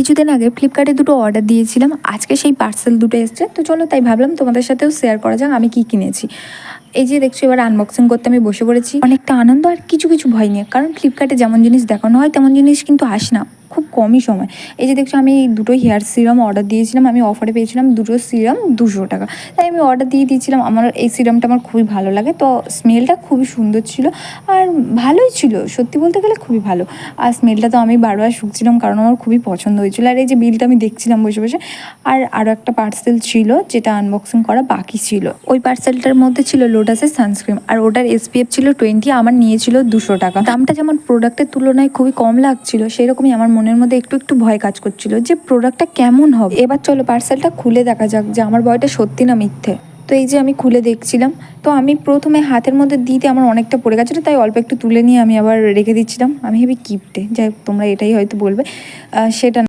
কিছুদিন আগে ফ্লিপকার্টে দুটো অর্ডার দিয়েছিলাম, আজকে সেই পার্সেল দুটো এসছে। তো চলো তাই ভাবলাম তোমাদের সাথেও শেয়ার করা যাক আমি কি কিনেছি। এই যে দেখছো এবার আনবক্সিং করতে আমি বসে পড়েছি, অনেকটা আনন্দ আর কিছু কিছু ভয় নিয়ে, কারণ ফ্লিপকার্টে যেমন জিনিস দেখানো হয় তেমন জিনিস কিন্তু আসে না খুব কমই সময়। এই যে দেখছো আমি দুটো হেয়ার সিরাম অর্ডার দিয়েছিলাম, আমি অফারে পেয়েছিলাম দুটো সিরাম 200 টাকা, তাই আমি অর্ডার দিয়ে দিয়েছিলাম। আমার এই সিরামটা আমার খুবই ভালো লাগে, তো স্মেলটা খুবই সুন্দর ছিল আর ভালোই ছিল, সত্যি বলতে গেলে খুবই ভালো। আর স্মেলটা তো আমি বারবার শুকছিলাম কারণ আমার খুবই পছন্দ হয়েছিল। আর এই যে বিলটা আমি দেখছিলাম বসে বসে। আর আরও একটা পার্সেল ছিল যেটা আনবক্সিং করা বাকি ছিল, ওই পার্সেলটার মধ্যে ছিল লোটাসের সানস্ক্রিন, আর ওটার SPF ছিল 20, আমার নিয়েছিল 200 টাকা। দামটা যেমন প্রোডাক্টের তুলনায় খুবই কম লাগছিল, সেরকমই আমার মনের মধ্যে একটু একটু ভয় কাজ করছিল যে প্রোডাক্টটা কেমন হবে। এবার চলো পার্সেলটা খুলে দেখা যাক যে আমার ভয়টা সত্যি না মিথ্যে। তো এই যে আমি খুলে দেখছিলাম, তো আমি প্রথমে হাতের মধ্যে দিতে আমার অনেকটা পড়ে গেছিলো, তাই অল্প একটু তুলে নিয়ে আমি আবার রেখে দিচ্ছিলাম। আমি হেবি কিপটে, যাই হোক তোমরা এটাই হয়তো বলবে, সেটা